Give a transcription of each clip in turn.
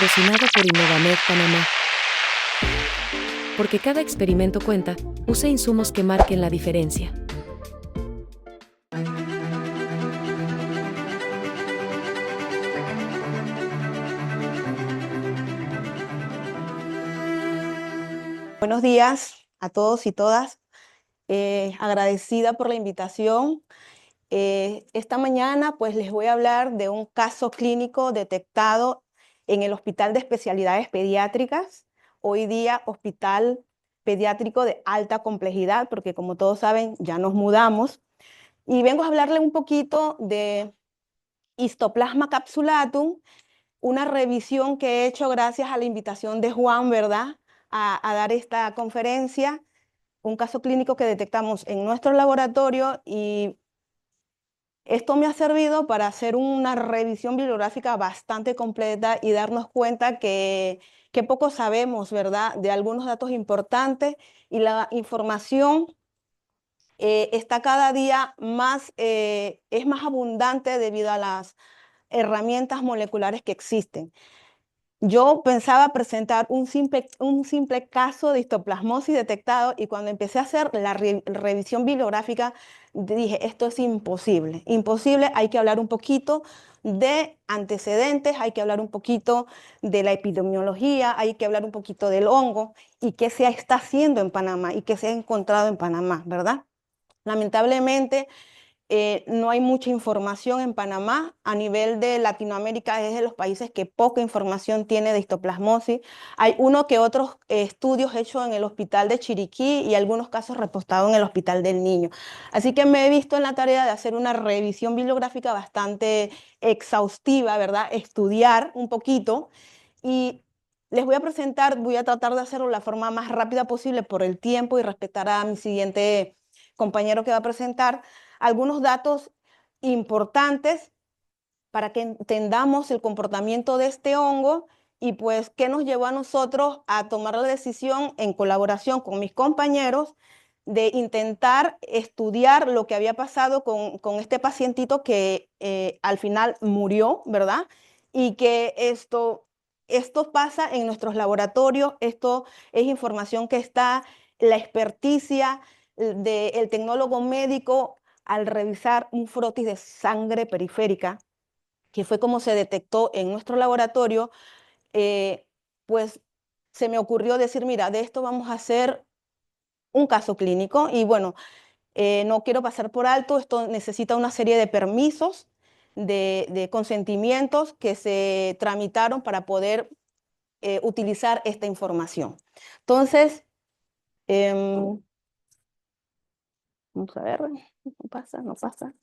patrocinado por Innovamed Panamá. Porque cada experimento cuenta, use insumos que marquen la diferencia. Buenos días a todos y todas. Agradecida por la invitación. Esta mañana pues les voy a hablar de un caso clínico detectado en el Hospital de Especialidades Pediátricas, hoy día Hospital Pediátrico de Alta Complejidad, porque como todos saben ya nos mudamos. Y vengo a hablarle un poquito de Histoplasma capsulatum, una revisión que he hecho gracias a la invitación de Juan, ¿verdad?, a dar esta conferencia. Un caso clínico que detectamos en nuestro laboratorio y esto me ha servido para hacer una revisión bibliográfica bastante completa y darnos cuenta que poco sabemos, ¿verdad?, de algunos datos importantes, y la información está cada día más, es más abundante debido a las herramientas moleculares que existen. Yo pensaba presentar un simple caso de histoplasmosis detectado, y cuando empecé a hacer la revisión bibliográfica dije, esto es imposible, imposible. Hay que hablar un poquito de antecedentes, hay que hablar un poquito de la epidemiología, hay que hablar un poquito del hongo y qué se está haciendo en Panamá y qué se ha encontrado en Panamá, ¿verdad? Lamentablemente, no hay mucha información en Panamá. A nivel de Latinoamérica es de los países que poca información tiene de histoplasmosis. Hay uno que otros estudios hechos en el hospital de Chiriquí y algunos casos repostados en el hospital del Niño. Así que me he visto en la tarea de hacer una revisión bibliográfica bastante exhaustiva, ¿verdad? Estudiar un poquito y les voy a presentar, voy a tratar de hacerlo de la forma más rápida posible por el tiempo y respetar a mi siguiente compañero que va a presentar algunos datos importantes para que entendamos el comportamiento de este hongo y pues qué nos llevó a nosotros a tomar la decisión en colaboración con mis compañeros de intentar estudiar lo que había pasado con este pacientito que al final murió, ¿verdad? Y que esto pasa en nuestros laboratorios, esto es información que está, la experticia del tecnólogo médico al revisar un frotis de sangre periférica, que fue como se detectó en nuestro laboratorio. Pues se me ocurrió decir, mira, de esto vamos a hacer un caso clínico y bueno, no quiero pasar por alto, esto necesita una serie de permisos, de consentimientos que se tramitaron para poder utilizar esta información. Entonces, vamos a ver, no pasa, no pasa.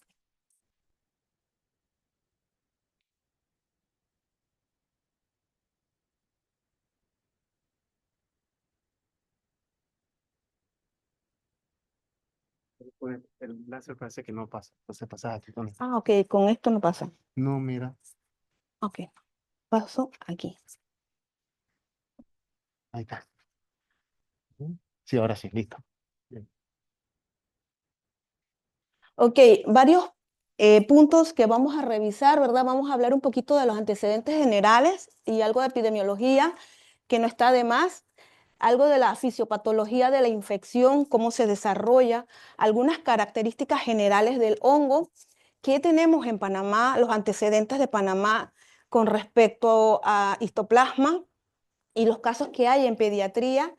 El láser parece que no pasa. Entonces pasas aquí con esto. Ah, ok, con esto no pasa. No, mira. Ok, paso aquí. Ahí está. Sí, ahora sí, listo. Bien. Ok, varios puntos que vamos a revisar, ¿verdad? Vamos a hablar un poquito de los antecedentes generales y algo de epidemiología, que no está de más, algo de la fisiopatología de la infección, cómo se desarrolla, algunas características generales del hongo, qué tenemos en Panamá, los antecedentes de Panamá con respecto a histoplasma y los casos que hay en pediatría.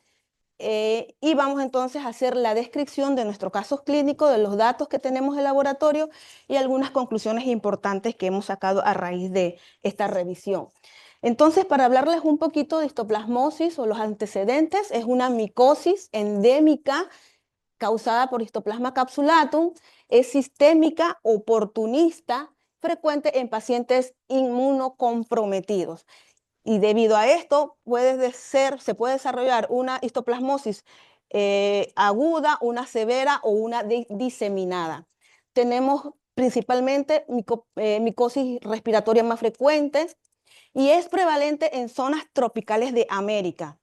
Y vamos entonces a hacer la descripción de nuestros casos clínicos, de los datos que tenemos de laboratorio y algunas conclusiones importantes que hemos sacado a raíz de esta revisión. Entonces, para hablarles un poquito de histoplasmosis o los antecedentes, es una micosis endémica causada por Histoplasma capsulatum, es sistémica, oportunista, frecuente en pacientes inmunocomprometidos. Y debido a esto se puede desarrollar una histoplasmosis aguda, una severa o una diseminada. Tenemos principalmente micosis respiratorias más frecuentes y es prevalente en zonas tropicales de América,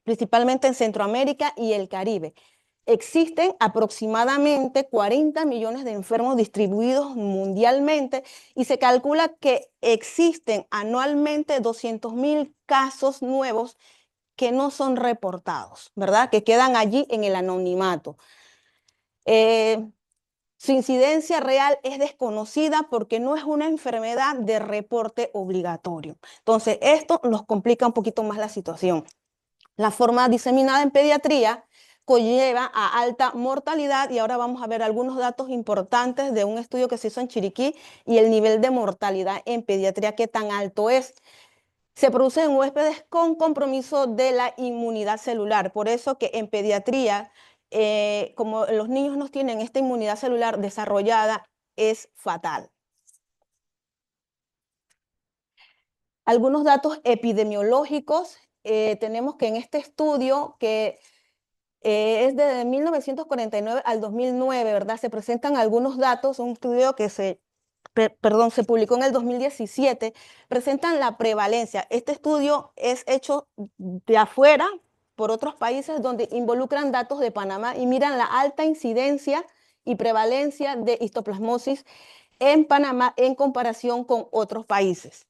principalmente en Centroamérica y el Caribe. existen aproximadamente 40 millones de enfermos distribuidos mundialmente y se calcula que existen anualmente 200.000 casos nuevos que no son reportados, ¿verdad? Que quedan allí en el anonimato. Su incidencia real es desconocida porque no es una enfermedad de reporte obligatorio. Entonces, esto nos complica un poquito más la situación. La forma diseminada en pediatría conlleva a alta mortalidad y ahora vamos a ver algunos datos importantes de un estudio que se hizo en Chiriquí y el nivel de mortalidad en pediatría, qué tan alto es. Se produce en huéspedes con compromiso de la inmunidad celular. Por eso que en pediatría, como los niños no tienen esta inmunidad celular desarrollada, es fatal. Algunos datos epidemiológicos. Tenemos que en este estudio, que es de 1949 al 2009, ¿verdad? Se presentan algunos datos, un estudio que se publicó en el 2017, presentan la prevalencia. Este estudio es hecho de afuera, por otros países, donde involucran datos de Panamá y miran la alta incidencia y prevalencia de histoplasmosis en Panamá en comparación con otros países.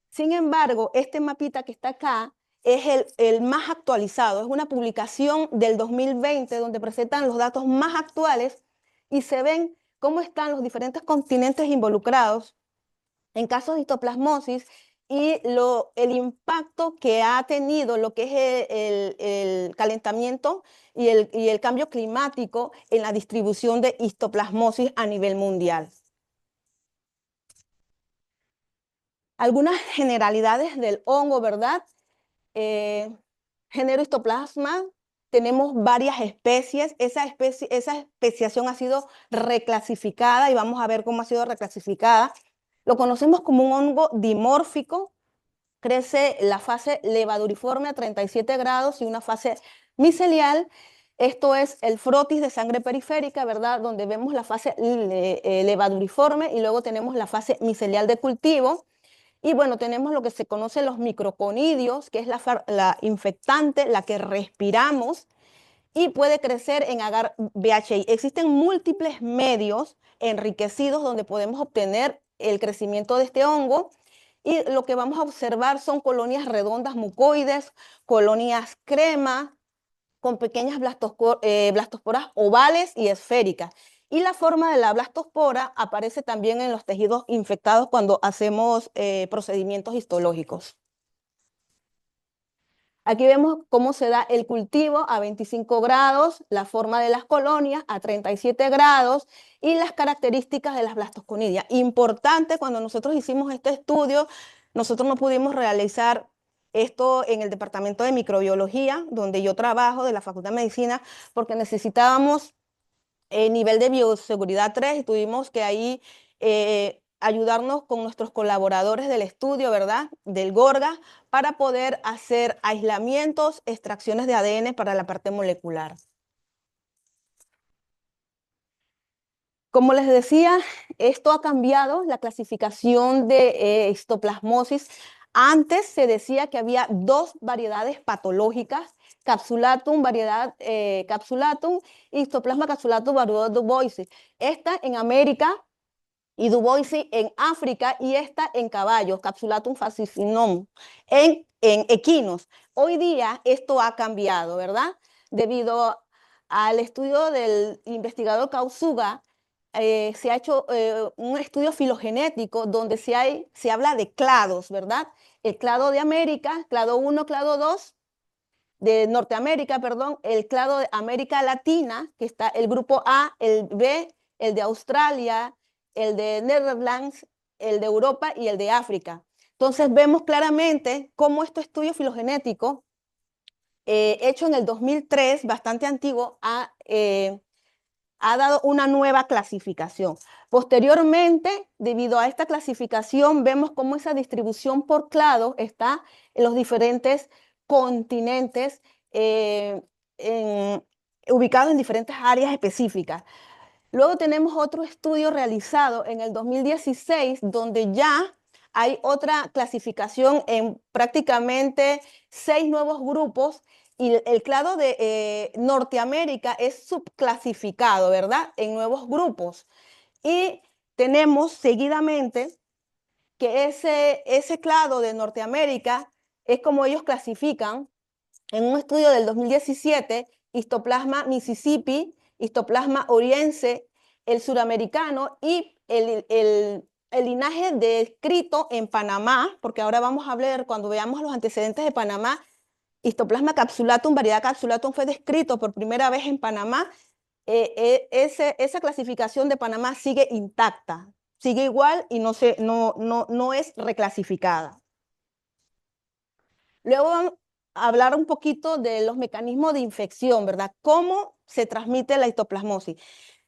Sin embargo, este mapita que está acá es el más actualizado, es una publicación del 2020 donde presentan los datos más actuales y se ven cómo están los diferentes continentes involucrados en casos de histoplasmosis y el impacto que ha tenido lo que es el calentamiento y el cambio climático en la distribución de histoplasmosis a nivel mundial. Algunas generalidades del hongo, ¿verdad? Género histoplasma, tenemos varias especies. Esa especiación ha sido reclasificada y vamos a ver cómo ha sido reclasificada. Lo conocemos como un hongo dimórfico. Crece la fase levaduriforme a 37 grados y una fase micelial. Esto es el frotis de sangre periférica, ¿verdad? Donde vemos la fase levaduriforme y luego tenemos la fase micelial de cultivo. Y bueno, tenemos lo que se conoce los microconidios, que es la infectante, la que respiramos y puede crecer en agar VHI. Existen múltiples medios enriquecidos donde podemos obtener el crecimiento de este hongo y lo que vamos a observar son colonias redondas mucoides, colonias crema, con pequeñas blastosporas ovales y esféricas. Y la forma de la blastospora aparece también en los tejidos infectados cuando hacemos procedimientos histológicos. Aquí vemos cómo se da el cultivo a 25 grados, la forma de las colonias a 37 grados y las características de las blastoconidias. Importante, cuando nosotros hicimos este estudio, nosotros no pudimos realizar esto en el departamento de microbiología, donde yo trabajo, de la Facultad de Medicina, porque necesitábamos nivel de bioseguridad 3 y tuvimos que ahí ayudarnos con nuestros colaboradores del estudio, ¿verdad? Del GORGA, para poder hacer aislamientos, extracciones de ADN para la parte molecular. Como les decía, esto ha cambiado la clasificación de histoplasmosis. Antes se decía que había dos variedades patológicas, Capsulatum, variedad Capsulatum, y Histoplasma capsulatum, variedad Duboisi. Esta en América y Duboisi en África y esta en caballos, Capsulatum falciparum, en equinos. Hoy día esto ha cambiado, ¿verdad? Debido al estudio del investigador Kausuga, se ha hecho un estudio filogenético donde se habla de clados, ¿verdad? El clado de América, clado 1, clado 2, de Norteamérica, perdón, el clado de América Latina, que está el grupo A, el B, el de Australia, el de Netherlands, el de Europa y el de África. Entonces vemos claramente cómo este estudio filogenético, hecho en el 2003, bastante antiguo, ha dado una nueva clasificación. Posteriormente, debido a esta clasificación, vemos cómo esa distribución por clado está en los diferentes continentes ubicados en diferentes áreas específicas. Luego tenemos otro estudio realizado en el 2016, donde ya hay otra clasificación en prácticamente 6 nuevos grupos y el clado de Norteamérica es subclasificado, ¿verdad? En nuevos grupos. Y tenemos seguidamente que ese clado de Norteamérica es como ellos clasifican en un estudio del 2017, Histoplasma Mississippi, Histoplasma Oriense, el suramericano y el linaje descrito en Panamá, porque ahora vamos a ver, cuando veamos los antecedentes de Panamá, Histoplasma capsulatum, variedad capsulatum fue descrito por primera vez en Panamá. Esa clasificación de Panamá sigue intacta, sigue igual y no es reclasificada. Luego vamos a hablar un poquito de los mecanismos de infección, ¿verdad? ¿Cómo se transmite la histoplasmosis?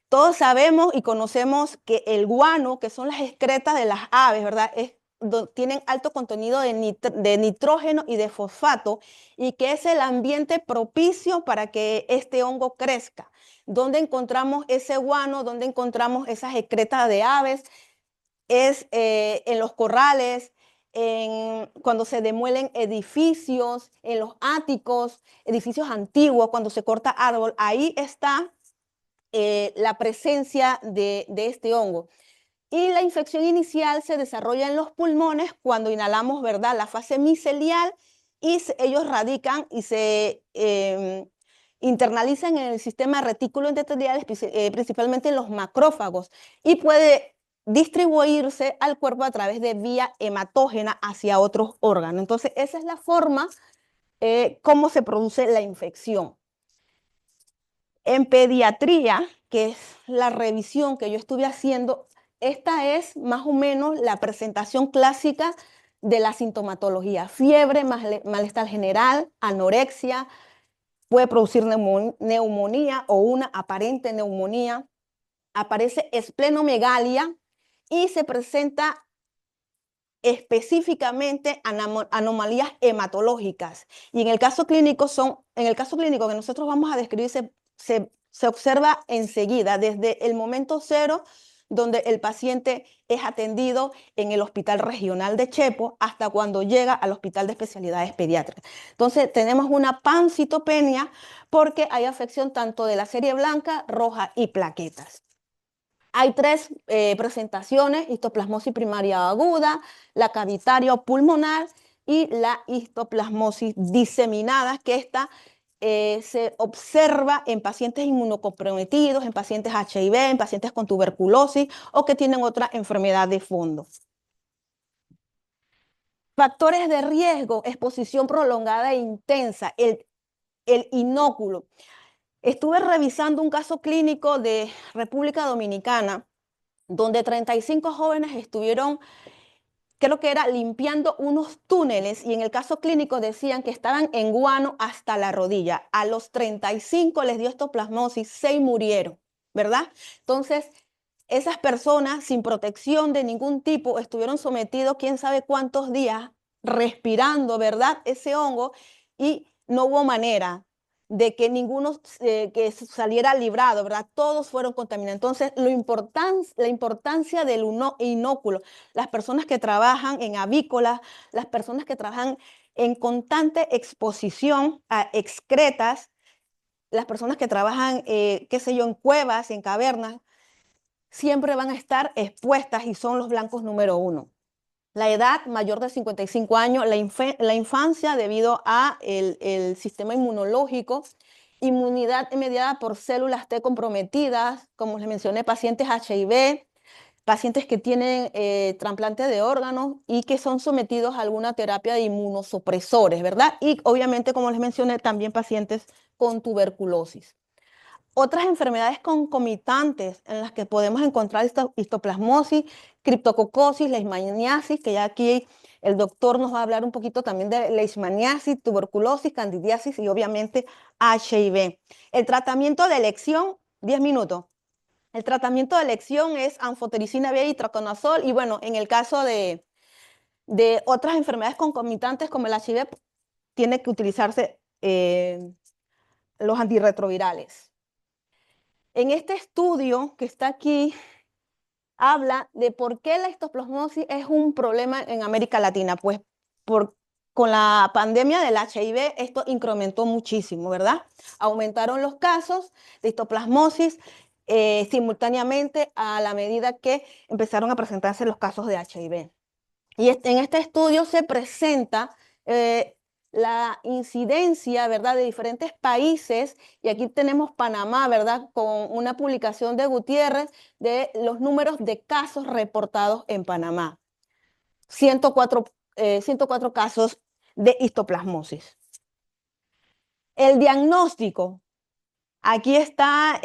Todos sabemos y conocemos que el guano, que son las excretas de las aves, ¿verdad? Tienen alto contenido de nitrógeno y de fosfato y que es el ambiente propicio para que este hongo crezca. ¿Dónde encontramos ese guano? ¿Dónde encontramos esas excretas de aves? Es en los corrales, cuando se demuelen edificios, en los áticos, edificios antiguos, cuando se corta árbol, ahí está la presencia de este hongo. Y la infección inicial se desarrolla en los pulmones cuando inhalamos, ¿verdad?, la fase micelial y ellos radican y se internalizan en el sistema retículo endotelial, principalmente en los macrófagos, y puede distribuirse al cuerpo a través de vía hematógena hacia otros órganos. Entonces, esa es la forma cómo se produce la infección. En pediatría, que es la revisión que yo estuve haciendo, esta es más o menos la presentación clásica de la sintomatología. Fiebre, malestar general, anorexia, puede producir neumonía o una aparente neumonía. Aparece esplenomegalia y se presenta específicamente anomalías hematológicas. Y en el caso clínico que nosotros vamos a describir, se observa enseguida, desde el momento cero, donde el paciente es atendido en el Hospital Regional de Chepo hasta cuando llega al Hospital de Especialidades Pediátricas. Entonces, tenemos una pancitopenia porque hay afección tanto de la serie blanca, roja y plaquetas. Hay tres presentaciones: histoplasmosis primaria aguda, la cavitaria o pulmonar y la histoplasmosis diseminada, que esta se observa en pacientes inmunocomprometidos, en pacientes HIV, en pacientes con tuberculosis o que tienen otra enfermedad de fondo. Factores de riesgo: exposición prolongada e intensa, el inóculo. Estuve revisando un caso clínico de República Dominicana donde 35 jóvenes estuvieron, creo que era limpiando unos túneles, y en el caso clínico decían que estaban en guano hasta la rodilla. A los 35 les dio histoplasmosis, 6 murieron, ¿verdad? Entonces, esas personas sin protección de ningún tipo estuvieron sometidos quién sabe cuántos días respirando, ¿verdad?, ese hongo, y no hubo manera de que ninguno que saliera librado, ¿verdad? Todos fueron contaminados. Entonces, la importancia del inóculo, las personas que trabajan en avícolas, las personas que trabajan en constante exposición a excretas, las personas que trabajan, qué sé yo, en cuevas, en cavernas, siempre van a estar expuestas y son los blancos número 1. La edad mayor de 55 años, la infancia debido a el sistema inmunológico, inmunidad mediada por células T comprometidas, como les mencioné, pacientes HIV, pacientes que tienen trasplante de órganos y que son sometidos a alguna terapia de inmunosupresores, ¿verdad? Y obviamente, como les mencioné, también pacientes con tuberculosis. Otras enfermedades concomitantes en las que podemos encontrar esta histoplasmosis: criptococosis, leishmaniasis, que ya aquí el doctor nos va a hablar un poquito también de leishmaniasis, tuberculosis, candidiasis y obviamente HIV. El tratamiento de elección, 10 minutos. El tratamiento de elección es anfotericina B y itraconazol, y bueno, en el caso de otras enfermedades concomitantes como el HIV, tiene que utilizarse los antirretrovirales. En este estudio que está aquí, habla de por qué la histoplasmosis es un problema en América Latina. Pues con la pandemia del HIV esto incrementó muchísimo, ¿verdad? Aumentaron los casos de histoplasmosis simultáneamente a la medida que empezaron a presentarse los casos de HIV. Y en este estudio se presenta la incidencia, ¿verdad?, de diferentes países, y aquí tenemos Panamá, ¿verdad?, con una publicación de Gutiérrez de los números de casos reportados en Panamá. 104 casos de histoplasmosis. El diagnóstico. Aquí está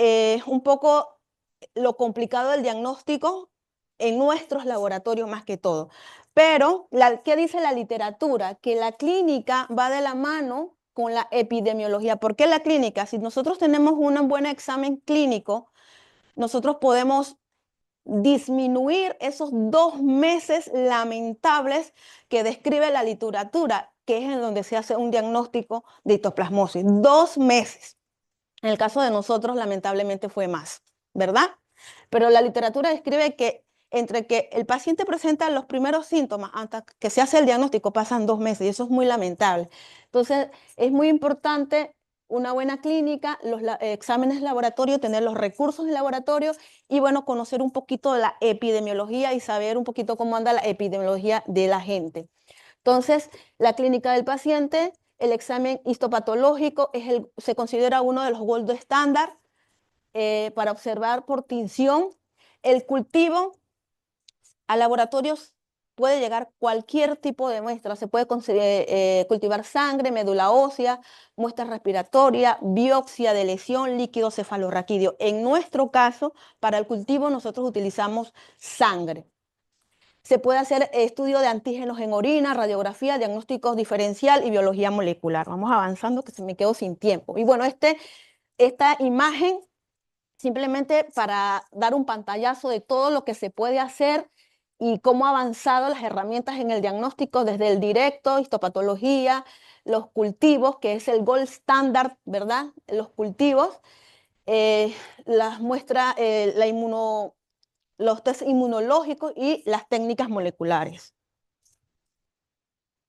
un poco lo complicado del diagnóstico en nuestros laboratorios más que todo. Pero, ¿qué dice la literatura? Que la clínica va de la mano con la epidemiología. ¿Por qué la clínica? Si nosotros tenemos un buen examen clínico, nosotros podemos disminuir esos 2 meses lamentables que describe la literatura, que es en donde se hace un diagnóstico de histoplasmosis. 2 meses. En el caso de nosotros, lamentablemente, fue más, ¿verdad? Pero la literatura describe que entre que el paciente presenta los primeros síntomas hasta que se hace el diagnóstico pasan 2 meses, y eso es muy lamentable. Entonces, es muy importante una buena clínica, los exámenes de laboratorio, tener los recursos de laboratorio y, bueno, conocer un poquito de la epidemiología y saber un poquito cómo anda la epidemiología de la gente. Entonces, la clínica del paciente, el examen histopatológico se considera uno de los gold estándar para observar por tinción. El cultivo a laboratorios puede llegar cualquier tipo de muestra. Se puede cultivar sangre, médula ósea, muestra respiratoria, biopsia de lesión, líquido cefalorraquídeo. En nuestro caso, para el cultivo nosotros utilizamos sangre. Se puede hacer estudio de antígenos en orina, radiografía, diagnóstico diferencial y biología molecular. Vamos avanzando que se me quedó sin tiempo. Y bueno, esta imagen simplemente para dar un pantallazo de todo lo que se puede hacer y cómo han avanzado las herramientas en el diagnóstico desde el directo, histopatología, los cultivos, que es el gold standard, ¿verdad? Los cultivos, las muestras, los test inmunológicos y las técnicas moleculares.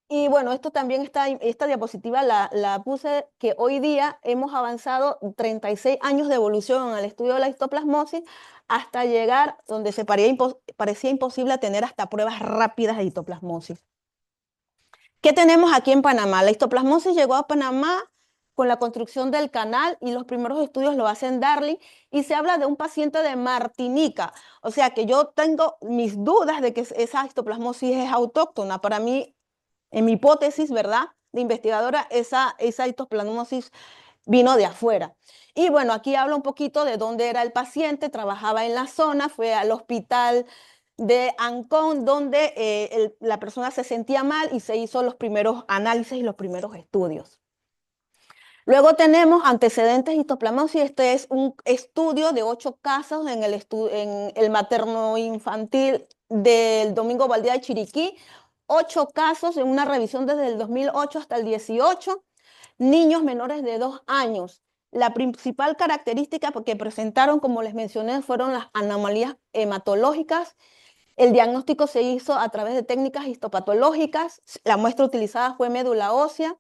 Y bueno, esto también esta diapositiva la puse que hoy día hemos avanzado 36 años de evolución en el estudio de la histoplasmosis hasta llegar donde parecía imposible tener hasta pruebas rápidas de histoplasmosis. ¿Qué tenemos aquí en Panamá? La histoplasmosis llegó a Panamá con la construcción del canal y los primeros estudios lo hacen Darling y se habla de un paciente de Martinica. O sea que yo tengo mis dudas de que esa histoplasmosis es autóctona. Para mí, en mi hipótesis, ¿verdad?, de investigadora, esa histoplasmosis vino de afuera. Y bueno, aquí habla un poquito de dónde era el paciente, trabajaba en la zona, fue al hospital de Ancón, donde la persona se sentía mal y se hizo los primeros análisis y los primeros estudios. Luego tenemos antecedentes histoplasmosis. Este es un estudio de 8 casos en el materno infantil del Domingo Baldía de Chiriquí. 8 casos en una revisión desde el 2008 hasta el 18. Niños menores de 2 años. La principal característica que presentaron, como les mencioné, fueron las anomalías hematológicas. El diagnóstico se hizo a través de técnicas histopatológicas. La muestra utilizada fue médula ósea.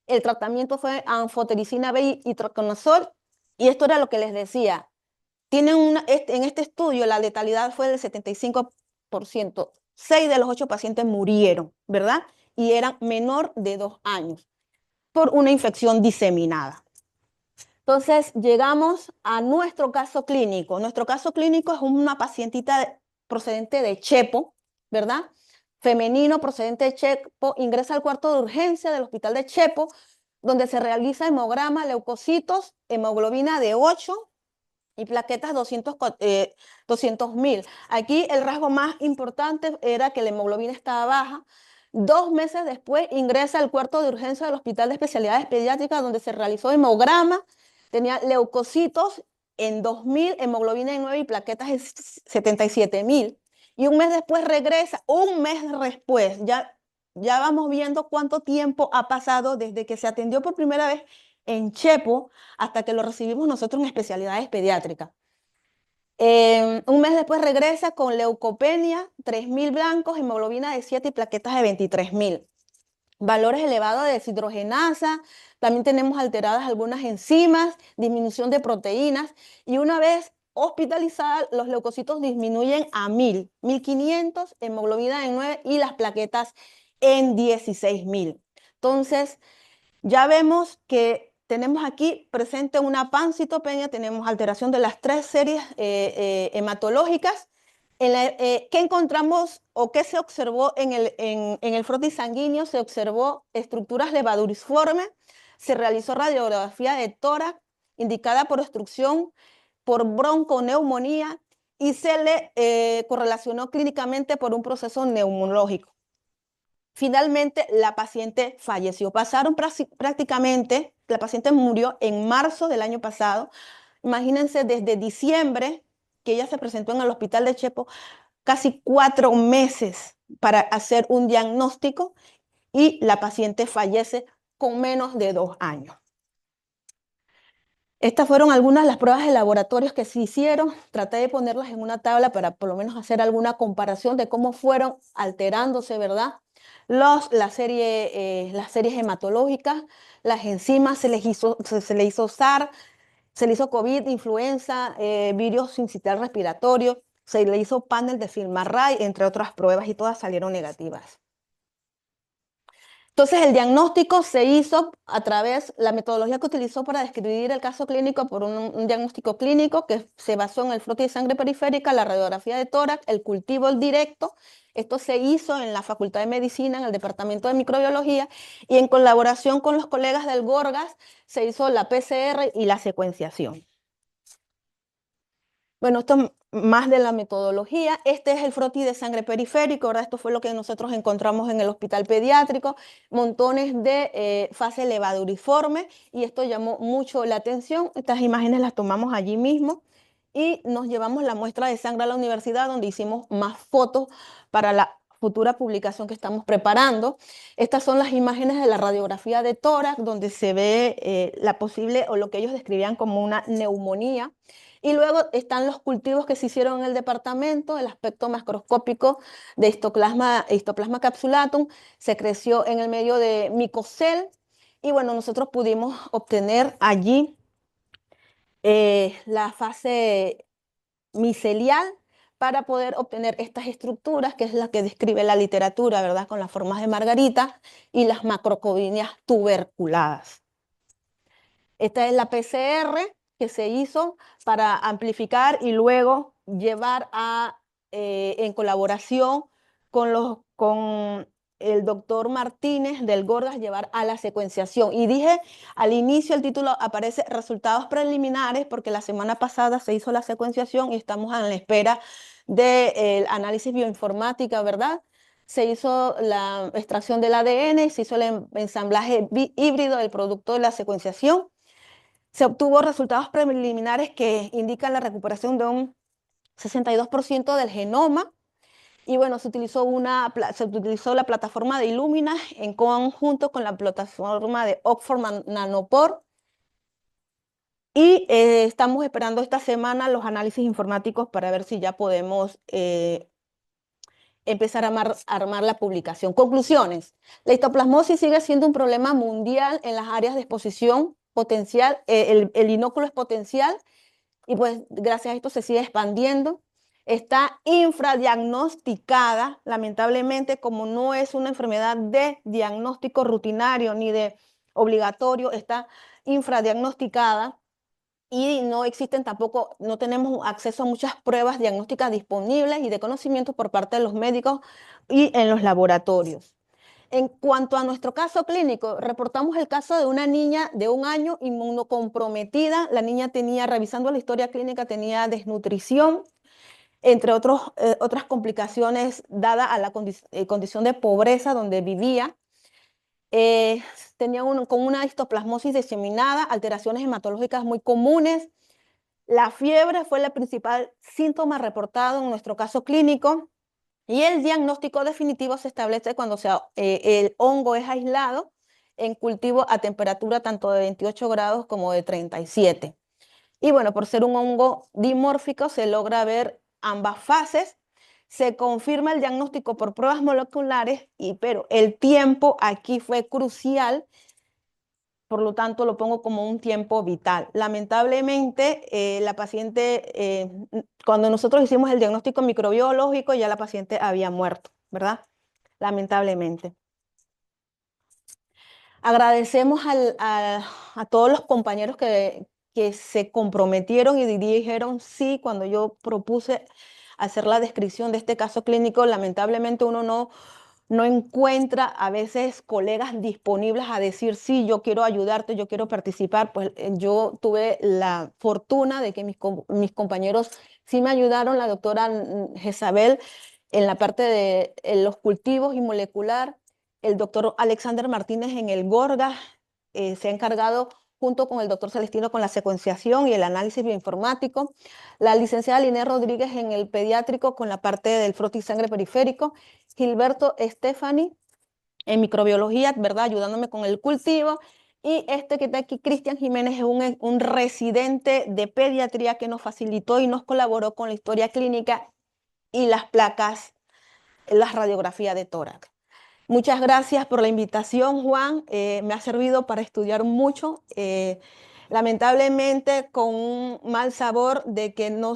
El tratamiento fue anfotericina B y itraconazol. Y esto era lo que les decía. En este estudio la letalidad fue del 75%. 6 de los 8 pacientes murieron, ¿verdad? Y eran menor de 2 años por una infección diseminada. Entonces, llegamos a nuestro caso clínico. Nuestro caso clínico es una pacientita procedente de Chepo, ¿verdad? Femenino procedente de Chepo, ingresa al cuarto de urgencia del hospital de Chepo, donde se realiza hemograma, leucocitos, hemoglobina de 8 y plaquetas 200.000. Aquí el rasgo más importante era que la hemoglobina estaba baja. 2 meses después ingresa al cuarto de urgencia del Hospital de Especialidades Pediátricas, donde se realizó hemograma, tenía leucocitos en 2.000, hemoglobina en 9 y plaquetas en 77.000. Y un mes después regresa, un mes después, ya vamos viendo cuánto tiempo ha pasado desde que se atendió por primera vez en Chepo hasta que lo recibimos nosotros en especialidades pediátricas. Un mes después regresa con leucopenia, 3.000 blancos, hemoglobina de 7 y plaquetas de 23.000. valores elevados de deshidrogenasa, también tenemos alteradas algunas enzimas, disminución de proteínas, y una vez hospitalizada, los leucocitos disminuyen a 1000, 1500, hemoglobina en 9 y las plaquetas en 16.000. Entonces, ya vemos que tenemos aquí presente una pancitopenia, tenemos alteración de las 3 series hematológicas. ¿Qué encontramos o qué se observó en el frotis sanguíneo? Se observó estructuras levaduriformes, se realizó radiografía de tórax indicada por obstrucción por bronconeumonía y se le correlacionó clínicamente por un proceso neumológico. Finalmente, la paciente falleció. Pasaron prácticamente, la paciente murió en marzo del año pasado. Imagínense, desde diciembre, que ella se presentó en el hospital de Chepo, casi 4 meses para hacer un diagnóstico y la paciente fallece con menos de 2 años. Estas fueron algunas de las pruebas de laboratorios que se hicieron. Traté de ponerlas en una tabla para por lo menos hacer alguna comparación de cómo fueron alterándose, ¿verdad? Las series hematológicas, las enzimas, se le hizo SAR, se le hizo COVID, influenza, virus sincitial respiratorio, se le hizo panel de FilmArray, entre otras pruebas, y todas salieron negativas. Entonces, el diagnóstico se hizo a través, la metodología que utilizó para describir el caso clínico por un diagnóstico clínico que se basó en el frotis de sangre periférica, la radiografía de tórax, el cultivo directo. Esto se hizo en la Facultad de Medicina, en el Departamento de Microbiología, y en colaboración con los colegas del Gorgas se hizo la PCR y la secuenciación. Bueno, esto es más de la metodología. Este es el frotis de sangre periférico, ¿verdad? Esto fue lo que nosotros encontramos en el hospital pediátrico, montones de fase levaduriforme, y esto llamó mucho la atención. Estas imágenes las tomamos allí mismo y nos llevamos la muestra de sangre a la universidad, donde hicimos más fotos para la futura publicación que estamos preparando. Estas son las imágenes de la radiografía de tórax, donde se ve la posible, o lo que ellos describían como una neumonía. Y luego están los cultivos que se hicieron en el departamento, el aspecto macroscópico de Histoplasma capsulatum, se creció en el medio de micocel, y bueno, nosotros pudimos obtener allí la fase micelial para poder obtener estas estructuras, que es la que describe la literatura, ¿verdad? Con las formas de margarita y las macrocodinas tuberculadas. Esta es la PCR que se hizo para amplificar y luego llevar en colaboración con el doctor Martínez del Gorgas, llevar a la secuenciación. Y dije al inicio, el título aparece resultados preliminares, porque la semana pasada se hizo la secuenciación y estamos a la espera del análisis bioinformática, ¿verdad? Se hizo la extracción del ADN, se hizo el ensamblaje híbrido del producto de la secuenciación. Se obtuvo resultados preliminares que indican la recuperación de un 62% del genoma. Y bueno, se utilizó la plataforma de Illumina en conjunto con la plataforma de Oxford Nanopore. Y estamos esperando esta semana los análisis informáticos para ver si ya podemos empezar a armar la publicación. Conclusiones. La histoplasmosis sigue siendo un problema mundial en las áreas de exposición potencial. El inóculo es potencial y pues gracias a esto se sigue expandiendo. Está infradiagnosticada, lamentablemente, como no es una enfermedad de diagnóstico rutinario ni de obligatorio, está infradiagnosticada. Y no existen tampoco, no tenemos acceso a muchas pruebas diagnósticas disponibles y de conocimiento por parte de los médicos y en los laboratorios. En cuanto a nuestro caso clínico, reportamos el caso de una niña de 1 año inmunocomprometida. La niña tenía, revisando la historia clínica, tenía desnutrición, entre otras complicaciones dadas a la condición de pobreza donde vivía. Tenía con una histoplasmosis diseminada, alteraciones hematológicas muy comunes. La fiebre fue el principal síntoma reportado en nuestro caso clínico, y el diagnóstico definitivo se establece cuando el hongo es aislado en cultivo a temperatura tanto de 28 grados como de 37. Y bueno, por ser un hongo dimórfico se logra ver ambas fases. se confirma el diagnóstico por pruebas moleculares, pero el tiempo aquí fue crucial, por lo tanto lo pongo como un tiempo vital. Lamentablemente, la paciente, cuando nosotros hicimos el diagnóstico microbiológico, ya la paciente había muerto, ¿verdad? Lamentablemente. Agradecemos a todos los compañeros que se comprometieron y dijeron sí cuando yo propuse hacer la descripción de este caso clínico. Lamentablemente uno no encuentra a veces colegas disponibles a decir sí, yo quiero ayudarte, yo quiero participar. Pues yo tuve la fortuna de que mis compañeros sí me ayudaron, la doctora Jezabel en la parte de los cultivos y molecular, el doctor Alexander Martínez en el Gorgas, se ha encargado junto con el doctor Celestino con la secuenciación y el análisis bioinformático, la licenciada Liné Rodríguez en el pediátrico con la parte del frotisangre periférico, Gilberto Estefani en microbiología, ¿verdad? Ayudándome con el cultivo, y este que está aquí, Cristian Jiménez, es un residente de pediatría que nos facilitó y nos colaboró con la historia clínica y las placas, las radiografías de tórax. Muchas gracias por la invitación, Juan. Me ha servido para estudiar mucho. Lamentablemente con un mal sabor de que no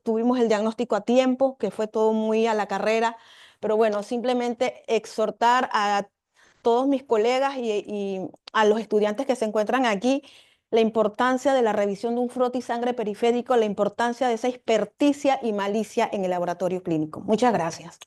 tuvimos el diagnóstico a tiempo, que fue todo muy a la carrera. Pero bueno, simplemente exhortar a todos mis colegas y a los estudiantes que se encuentran aquí la importancia de la revisión de un frotisangre periférico, la importancia de esa experticia y malicia en el laboratorio clínico. Muchas gracias.